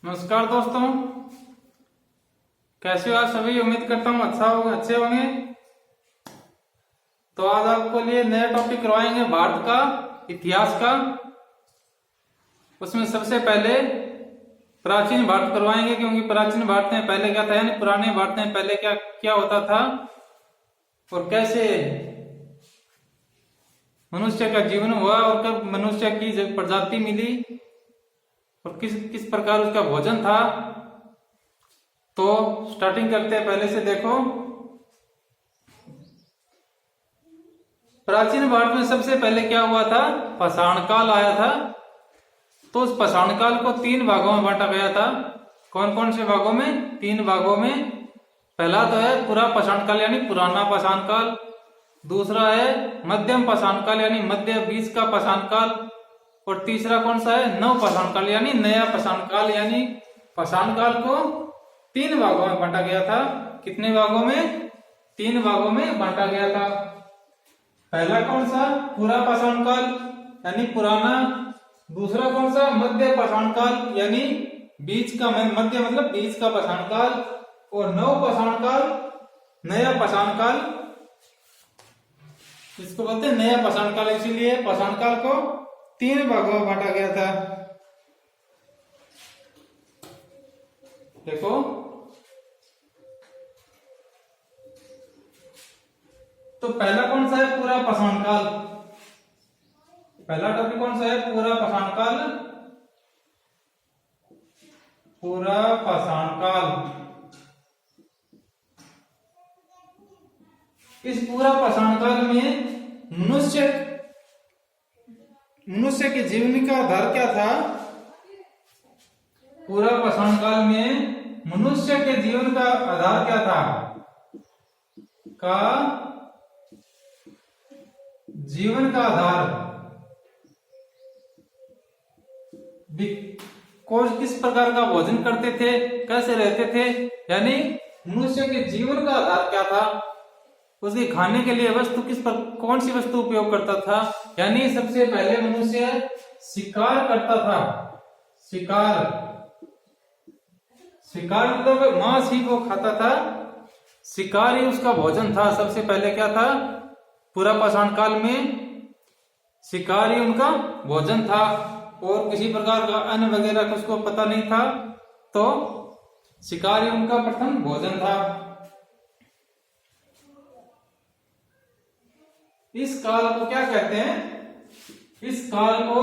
नमस्कार दोस्तों, कैसे हो आप सभी। उम्मीद करता हूँ अच्छे होंगे। तो आज आपको लिए नया टॉपिक करवाएंगे भारत का इतिहास का। उसमें सबसे पहले प्राचीन भारत करवाएंगे, क्योंकि प्राचीन भारत में पहले क्या था, यानी पुराने भारत में पहले क्या क्या होता था और कैसे मनुष्य का जीवन हुआ और कब मनुष्य की प्रजाति मिली और किस किस प्रकार उसका भोजन था। तो स्टार्टिंग करते हैं पहले से। देखो, प्राचीन भारत में सबसे पहले क्या हुआ था, पाषाण काल आया था। तो उस पाषाण काल को 3 भागों में बांटा गया था। कौन कौन से भागों में? 3 भागों में। पहला तो है पूरा पाषाण काल यानी पुराना पाषाण काल। दूसरा है मध्यम पाषाण काल यानी मध्य बीच का पाषाण काल। और तीसरा कौन सा है? नव पाषाण काल यानी नया पाषाण काल। यानी पाषाण काल को 3 भागों में बांटा गया था। कितने भागों में? 3 भागों में बांटा गया था। पहला कौन सा? पूरा पाषाण काल यानी पुराना। दूसरा कौन सा? मध्य पाषाण काल यानी बीच का, मध्य मतलब बीच का पाषाण काल। और नव पाषाण काल, नया पाषाण काल, इसको बोलते हैं नया पाषाण काल। इसीलिए पाषाण काल को 3 भागों में बांटा गया था। देखो, तो पहला कौन सा है? पूरा पाषाण काल। पहला टॉपिक कौन सा है? पूरा पाषाण काल। पूरा पाषाण काल। इस पूरा पाषाण काल में मनुष्य के जीवन का आधार क्या था? पूरा पाषाण काल में मनुष्य के जीवन का आधार क्या था? जीवन का आधार किस प्रकार का भोजन करते थे, कैसे रहते थे, यानी मनुष्य के जीवन का आधार क्या था, उसके खाने के लिए वस्तु कौन सी वस्तु उपयोग करता था। यानी सबसे पहले मनुष्य शिकार करता था। शिकार मतलब मांस ही वो खाता था। शिकार ही उसका भोजन था। सबसे पहले क्या था? पूरा पाषाण काल में शिकार ही उनका भोजन था और किसी प्रकार का अन्न वगैरह उसको पता नहीं था। तो शिकार ही उनका प्रथम भोजन था। इस काल को क्या कहते हैं? इस काल को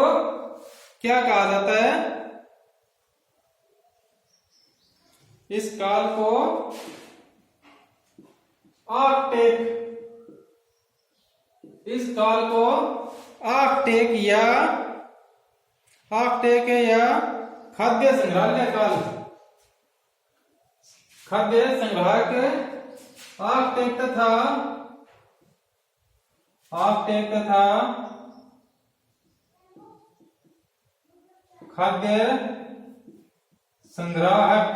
क्या कहा जाता है? इस काल को आर्कटेक। इस काल को आर्कटेक या खाद्य संग्रहालय काल, खाद्य संग्रहालय आर्कटेक तथा खाद्य संग्राहक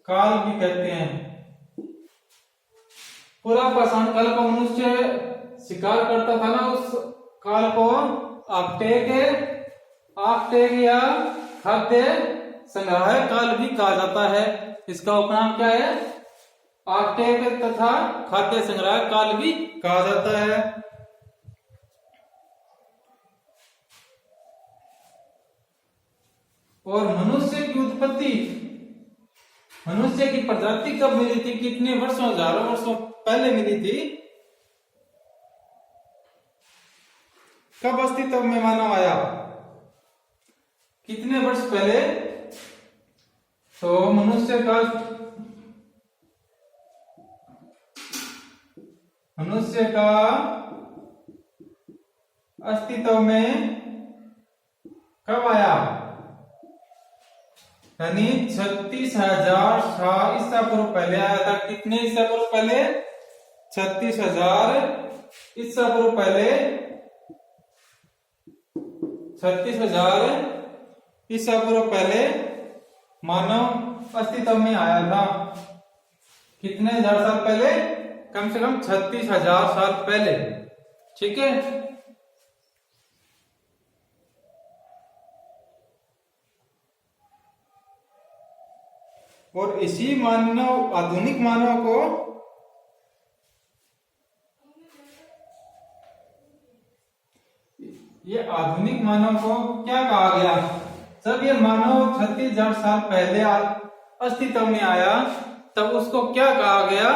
काल भी कहते हैं। पूरा पाषाण काल को मनुष्य शिकार करता था ना, उस काल को आर्कटेक या खाद्य संग्रहालय काल भी कहा जाता है। इसका उपनाम क्या है? आर्कटेक तथा खाद्य संग्रहालय काल भी कहा जाता है। और मनुष्य की उत्पत्ति, मनुष्य की प्रजाति कब मिली थी? कितने वर्षों, हजारों वर्षों पहले मिली थी? कब अस्तित्व में मानव आया? कितने वर्ष पहले? तो मनुष्य का अस्तित्व में कब आया? यानी 36,000 ईसा पूर्व पहले आया था। कितने ईसा पूर्व पहले? 36,000 ईसा पूर्व पहले। 36,000 ईसा पूर्व पहले मानव अस्तित्व में आया था। कितने हजार साल पहले? कम से कम 36,000 साल पहले। ठीक है। और इसी मानव आधुनिक मानव को ये आधुनिक मानव को क्या कहा गया? जब ये मानव 36,000 साल पहले अस्तित्व में आया तब उसको क्या कहा गया?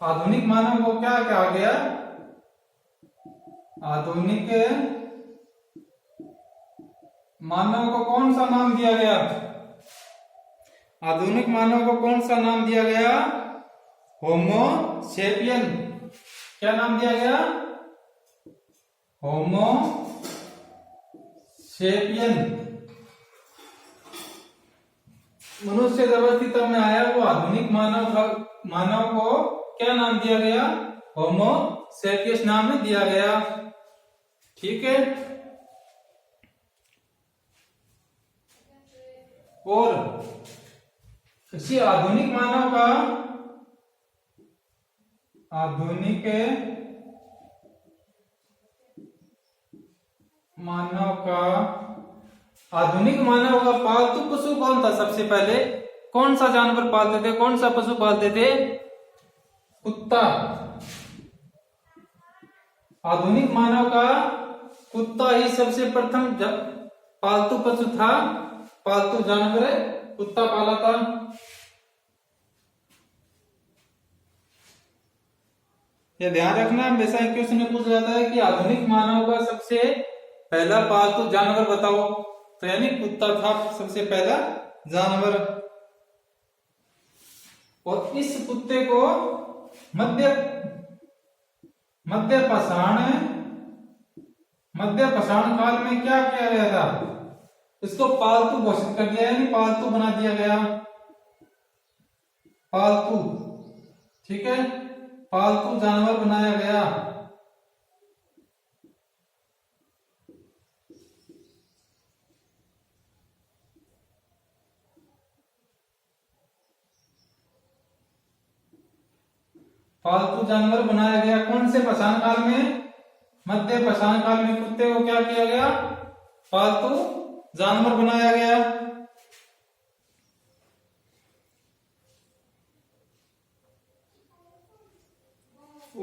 आधुनिक मानव को क्या कहा गया? आधुनिक मानव को कौन सा नाम दिया गया? आधुनिक मानव को कौन सा नाम दिया गया? होमो सेपियन। क्या नाम दिया गया? होमो सेपियन। मनुष्य जब अस्तित्व में आया वो आधुनिक मानव को क्या नाम दिया गया? होमो सेपियस नाम दिया गया। ठीक है। और इसी आधुनिक मानव का पालतू पशु कौन था? सबसे पहले कौन सा जानवर पालते थे, कौन सा पशु पालते थे? कुत्ता। आधुनिक मानव का कुत्ता ही सबसे प्रथम पालतू पशु था, पालतू जानवर कुत्ता पाला था। ये ध्यान रखना, हमेशा क्वेश्चन में पूछा जाता है कि आधुनिक मानव का सबसे पहला पालतू जानवर बताओ, तो यानी कुत्ता था सबसे पहला जानवर। और इस कुत्ते को मध्य पाषाण काल में क्या किया गया था? इसको पालतू घोषित कर दिया, यानी पालतू बना दिया गया। पालतू, ठीक है, पालतू जानवर बनाया गया। पालतू जानवर बनाया गया कौन से पाषाण काल में? मध्य पाषाण काल में कुत्ते को क्या किया गया? पालतू जानवर बनाया गया।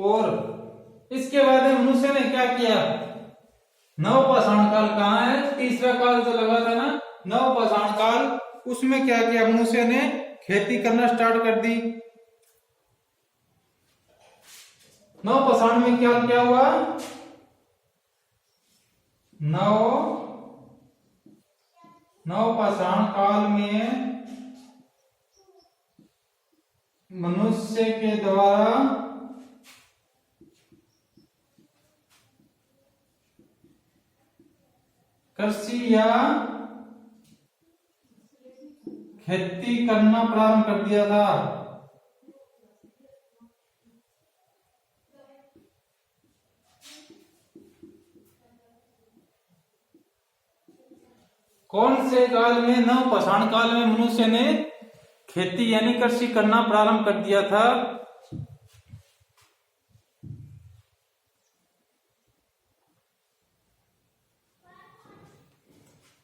और इसके बाद मनुष्य ने क्या किया? नव पाषाण काल कहाँ है? तीसरा काल जो लगा था ना, नव पाषाण काल, उसमें क्या किया? मनुष्य ने खेती करना स्टार्ट कर दी। नव पाषाण में क्या क्या हुआ? नव पाषाण काल में मनुष्य के द्वारा कृषि या खेती करना प्रारंभ कर दिया था। कौन से काल में? नव पाषाण काल में मनुष्य ने खेती यानी कृषि करना प्रारंभ कर दिया था।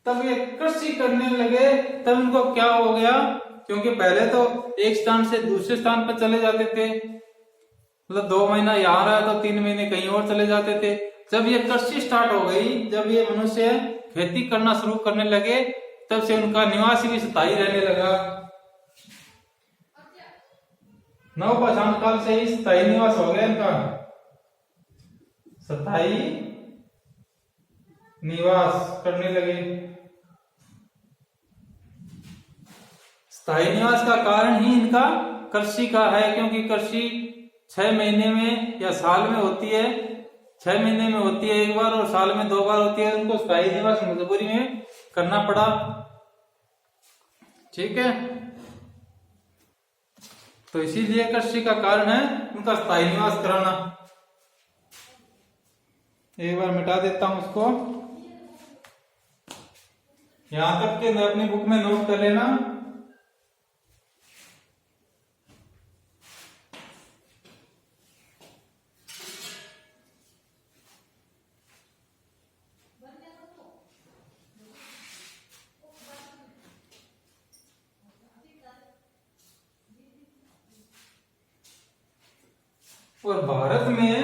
तब ये कृषि करने लगे, तब उनको क्या हो गया? क्योंकि पहले तो एक स्थान से दूसरे स्थान पर चले जाते थे, मतलब 2 महीना यहाँ रहा तो 3 महीने कहीं और चले जाते थे। जब ये कृषि स्टार्ट हो गई, जब ये मनुष्य खेती करना शुरू करने लगे, तब से उनका निवास भी स्थायी रहने लगा। नव पाषाण काल से ही स्थायी निवास हो गया इनका, स्थायी निवास करने लगे। स्थायी निवास का कारण ही इनका कृषि का है, क्योंकि कृषि 6 महीने में या साल में होती है, 6 महीने में होती है एक बार और साल में 2 बार होती है। उनको स्थायी निवास मजबूरी में करना पड़ा। ठीक है, तो इसीलिए कृषि का कारण है उनका स्थायी निवास कराना। एक बार मिटा देता हूं उसको, यहां तक के अपनी बुक में नोट कर लेना। और भारत में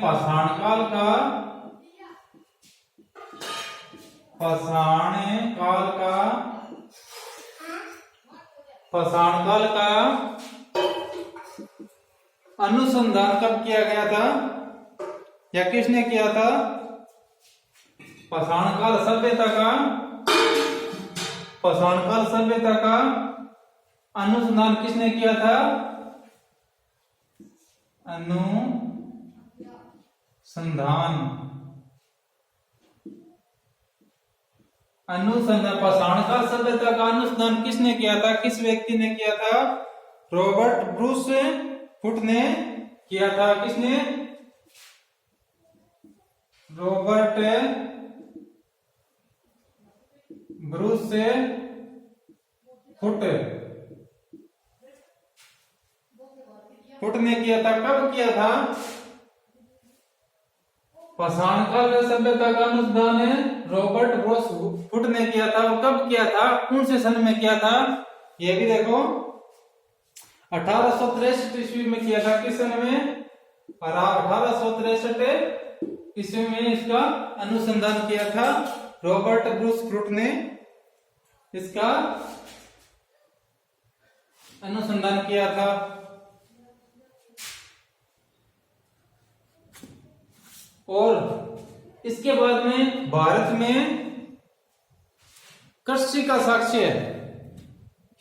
पाषाण काल का अनुसंधान कब किया गया था या किसने किया था? पाषाण काल सभ्यता का अनुसंधान किसने किया था? अनुसंधान पाषाण काल सभ्यता का अनुसंधान किसने किया था? किस व्यक्ति ने किया था? रॉबर्ट ब्रूस फुट ने किया था। किसने? रॉबर्ट ब्रूस फुट ने किया था। कब किया था? पाषाण काल सभ्यता का अनुसंधान रॉबर्ट ब्रूस फुट ने किया था। और कब किया था? कौन से सन में किया था? ये भी देखो 1863 ईस्वी में किया था। किस सन में? 1863 ईस्वी में इसका अनुसंधान किया था। रॉबर्ट ब्रूस फुट ने इसका अनुसंधान किया था। और इसके बाद में भारत में कृषि का साक्ष्य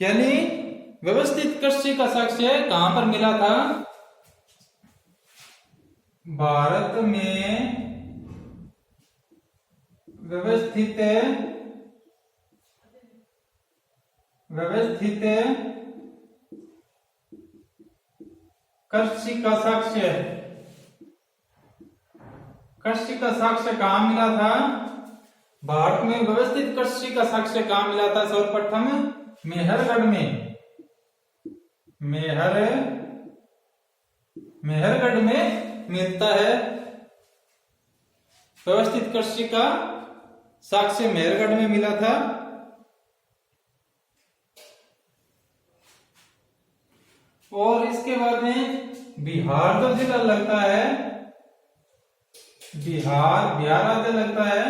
यानी व्यवस्थित कृषि का साक्ष्य कहां पर मिला था? भारत में व्यवस्थित कृषि का साक्ष्य कहां मिला था? भारत में व्यवस्थित कृषि का साक्ष्य कहां मिला था? सर्वप्रथम मेहरगढ़ में मिलता है। व्यवस्थित कृषि का साक्ष्य मेहरगढ़ में मिला था। और इसके बाद में बिहार जो जिला लगता है, बिहार राज्य लगता है,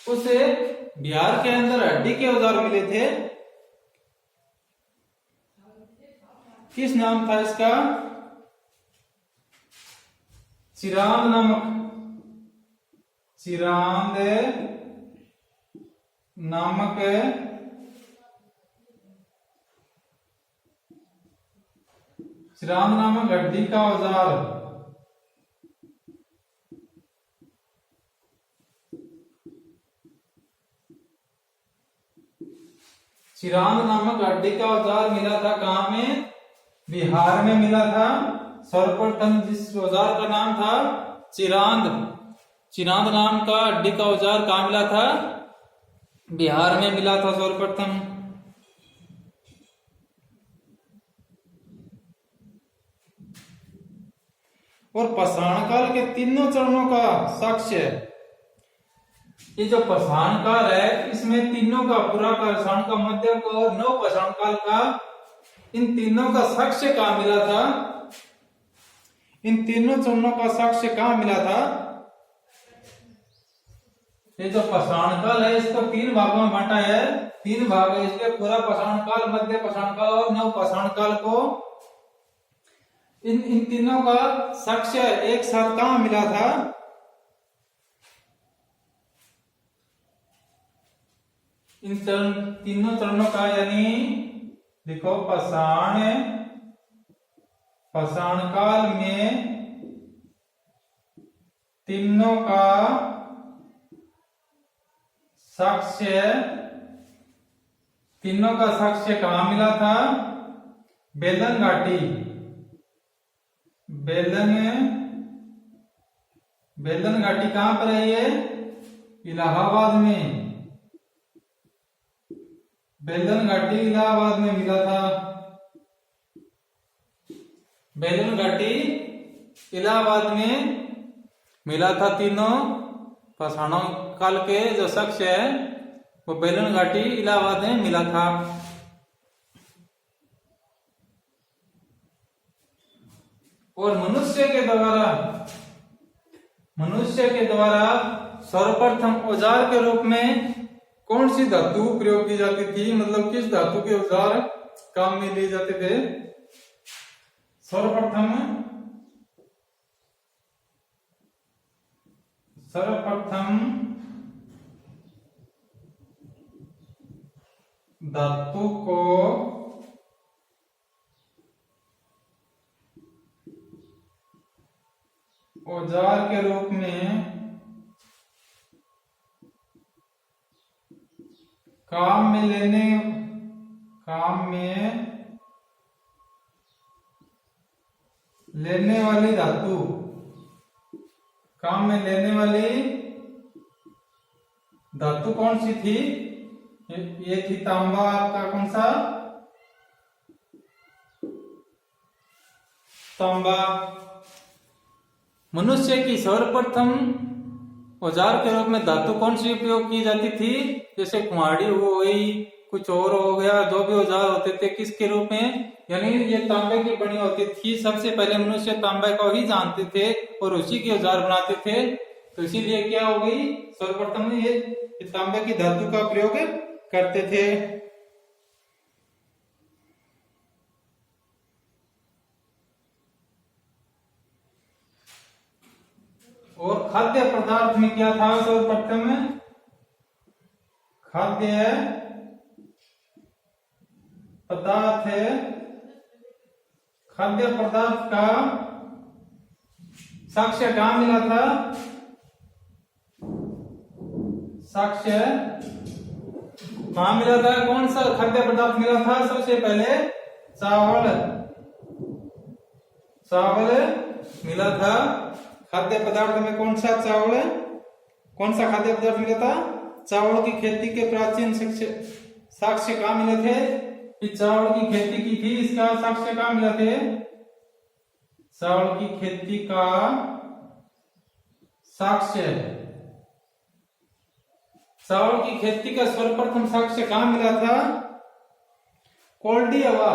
उसे बिहार के अंदर हड्डी के औजार मिले थे। किस नाम था इसका? चिरांद नामक हड्डी का औजार मिला था। कहां में? बिहार में मिला था। सर्वप्रथम जिस औजार का नाम था चिरांद नाम का हड्डी का औजार कहां मिला था? बिहार में मिला था सर्वप्रथम। और पाषाण काल के तीनों चरणों का साक्ष्य, ये जो पाषाण काल है इसमें तीनों का पूरा पाषाण का मध्यम का और नव पाषाण काल का, इन तीनों का साक्ष्य कहां मिला था? इन तीनों चरणों का साक्ष्य कहां मिला था? ये जो पाषाण काल है इसको 3 भागों में बांटा है। 3 भाग है इसके, पूरा पाषाण काल, मध्य पाषाण काल और नव पाषाण काल को। इन तीनों का साक्ष्य एक साथ कहां मिला था? इन तीनों चरणों का, यानी देखो पाषाण काल में तीनों का साक्ष्य कहां मिला था? बेलन घाटी कहां पर है? ये इलाहाबाद में, बेलन घाटी इलाहाबाद में मिला था। बेलन घाटी इलाहाबाद में मिला था। तीनों पाषाण काल के जो साक्ष्य है वो बेलन घाटी इलाहाबाद में मिला था। और मनुष्य के द्वारा सर्वप्रथम औजार के रूप में कौन सी धातु प्रयोग की जाती थी, मतलब किस धातु के औजार काम में लिए जाते थे। सर्वप्रथम धातु को औजार के रूप में काम में लेने वाली धातु, काम में लेने वाली धातु कौन सी थी। ये थी तांबा, आपका कौन सा, तांबा। मनुष्य की सर्वप्रथम औजार के रूप में धातु कौन सी उपयोग की जाती थी, जैसे कुम्हाड़ी हो गई, कुछ और हो गया, जो भी औजार होते थे किसके रूप में, यानी ये तांबे की बनी होती थी। सबसे पहले मनुष्य तांबे को ही जानते थे और उसी के औजार बनाते थे, तो इसीलिए क्या हो गई, सर्वप्रथम ये तांबे की धातु का प्रयोग करते थे। और खाद्य पदार्थ में क्या था, सर्वप्रथम खाद्य पदार्थ का साक्ष्य कहां मिला था, साक्ष्य कहां मिला था, कौन सा खाद्य पदार्थ मिला था, सबसे पहले चावल मिला था। खाद्य पदार्थ में कौन सा खाद्य पदार्थ मिला था, चावल की खेती के प्राचीन साक्ष्य कहां मिले थे, कि चावल की खेती की थी, इसका साक्ष्य कहां मिला थे, चावल की खेती का साक्ष्य, चावल की खेती का सर्वप्रथम साक्ष्य कहां मिला था, कोल्डी हवा,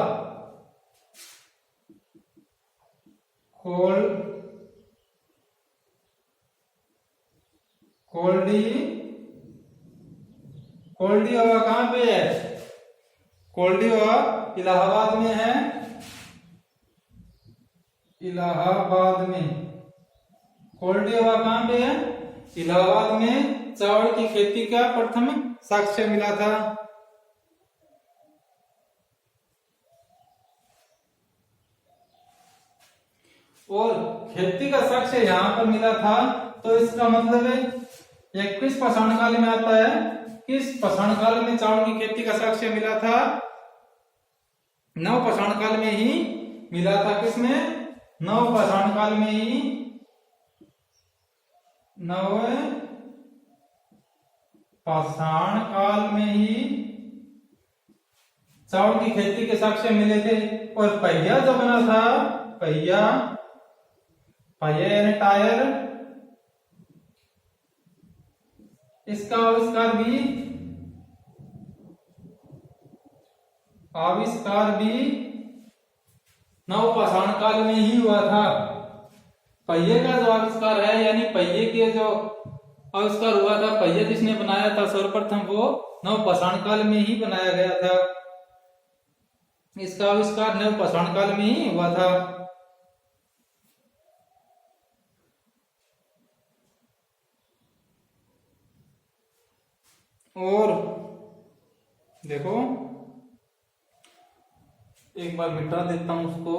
कोल्डी हवा कहां पे है, कोल्डी हवा इलाहाबाद में है, इलाहाबाद में कोल्डी हवा कहां पे है, इलाहाबाद में चावल की खेती का प्रथम साक्ष्य मिला था। और खेती का साक्ष्य यहां पर मिला था, तो इसका मतलब है यह किस पाषाण काल में आता है, किस पाषाण काल में चावल की खेती का साक्ष्य मिला था, नव पाषाण काल में ही मिला था। किसमें, नव पाषाण काल में ही, नव पाषाण काल में ही चावल की खेती के साक्ष्य मिले थे। और पहिया जो बना था, पहिया यानी टायर, इसका आविष्कार भी नव पाषाण काल में ही हुआ था। पहिए का जो आविष्कार है, यानी पहिए के जो आविष्कार हुआ था, पहिया जिसने बनाया था सर्वप्रथम, वो नव पाषाण काल में ही बनाया गया था। इसका आविष्कार नव पाषाण काल में ही हुआ था। और देखो, एक बार मिटा देता हूं उसको।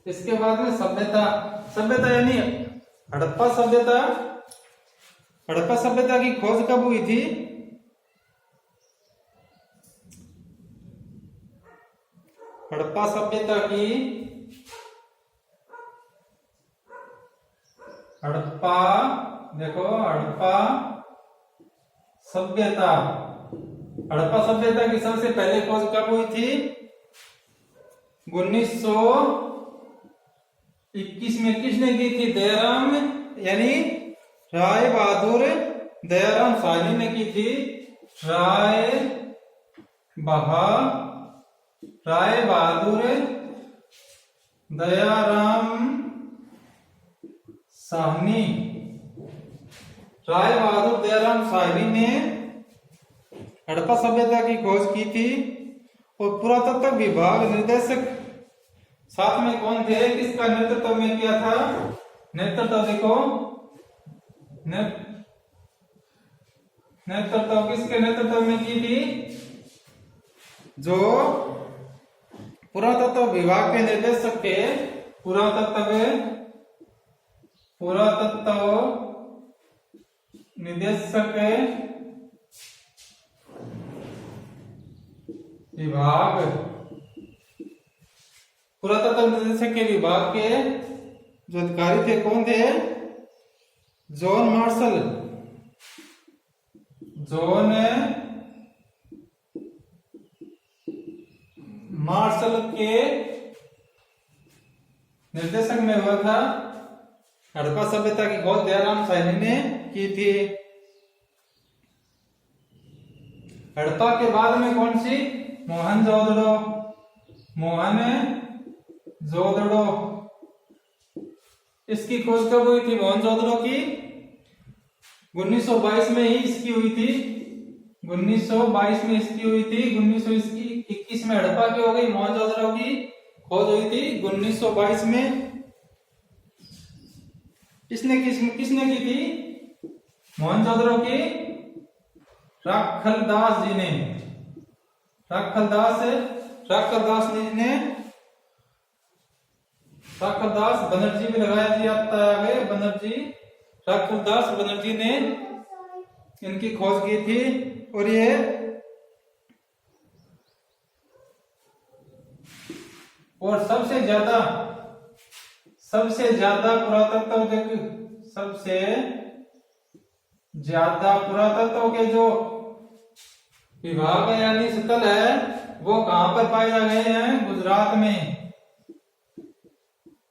इसके बाद में सभ्यता यानी हड़प्पा सभ्यता की खोज कब हुई थी, हड़प्पा सभ्यता की, हड़प्पा सभ्यता की सबसे पहले खोज कब हुई थी, 1921 में। किसने की थी, दयाराम, यानी राय बहादुर दयाराम साहनी ने की थी। राय बहादुर दयाराम साहनी। राय बहादुर दयाराम साहनी ने हड़प्पा सभ्यता की खोज की थी और पुरातत्व विभाग निर्देशक साथ में कौन थे, किसका नेतृत्व में किया था? नेतृत्व देखो, नेतृत्व किसके नेतृत्व में की थी? जो पुरातत्व विभाग के निर्देशक थे, पुरातत्व निदेशक विभाग, पुरातत्व निदेशक के विभाग के जो अधिकारी थे कौन थे? जॉन मार्शल के निर्देशक में हुआ था। हड़प्पा सभ्यता की खोज दयाराम साहनी ने की थी। हड़प्पा के बाद में कौन सी? मोहनजोदड़ो इसकी खोज कब हुई थी? मोहनजोदड़ो की 1922 में ही इसकी हुई थी। 1922 में इसकी हुई थी। 1921 में हड़प्पा की हो गई। मोहनजोदड़ो की खोज हुई थी 1922 में। किसने की थी? मोहनजोदड़ो की राखलदास जी ने। राखलदास बनर्जी भी लगाया जी, आता है आगे बनर्जी। राखलदास बनर्जी ने इनकी खोज की थी और ये और सबसे ज्यादा पुरातत्व के जो विभाग है यानी स्थल है वो कहां पर पाए जा गए हैं? गुजरात में।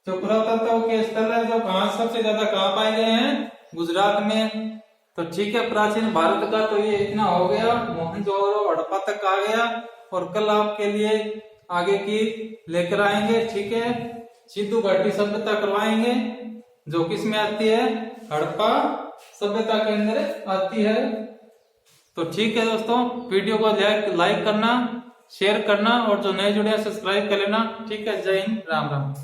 जो पुरातत्व के स्थल है जो कहां सबसे ज्यादा कहां पाए गए हैं? गुजरात में। तो ठीक है, प्राचीन भारत का तो ये इतना हो गया, मोहनजोदड़ो हड़प्पा तक आ गया और कल आपके लिए आगे की लेकर आएंगे। ठीक है, सिंधु घाटी सभ्यता करवाएंगे जो किस में आती है? हड़प्पा सभ्यता के अंदर आती है। तो ठीक है दोस्तों, वीडियो को लाइक करना, शेयर करना और जो नए जुड़े हैं सब्सक्राइब कर लेना। ठीक है, जय हिंद, राम राम।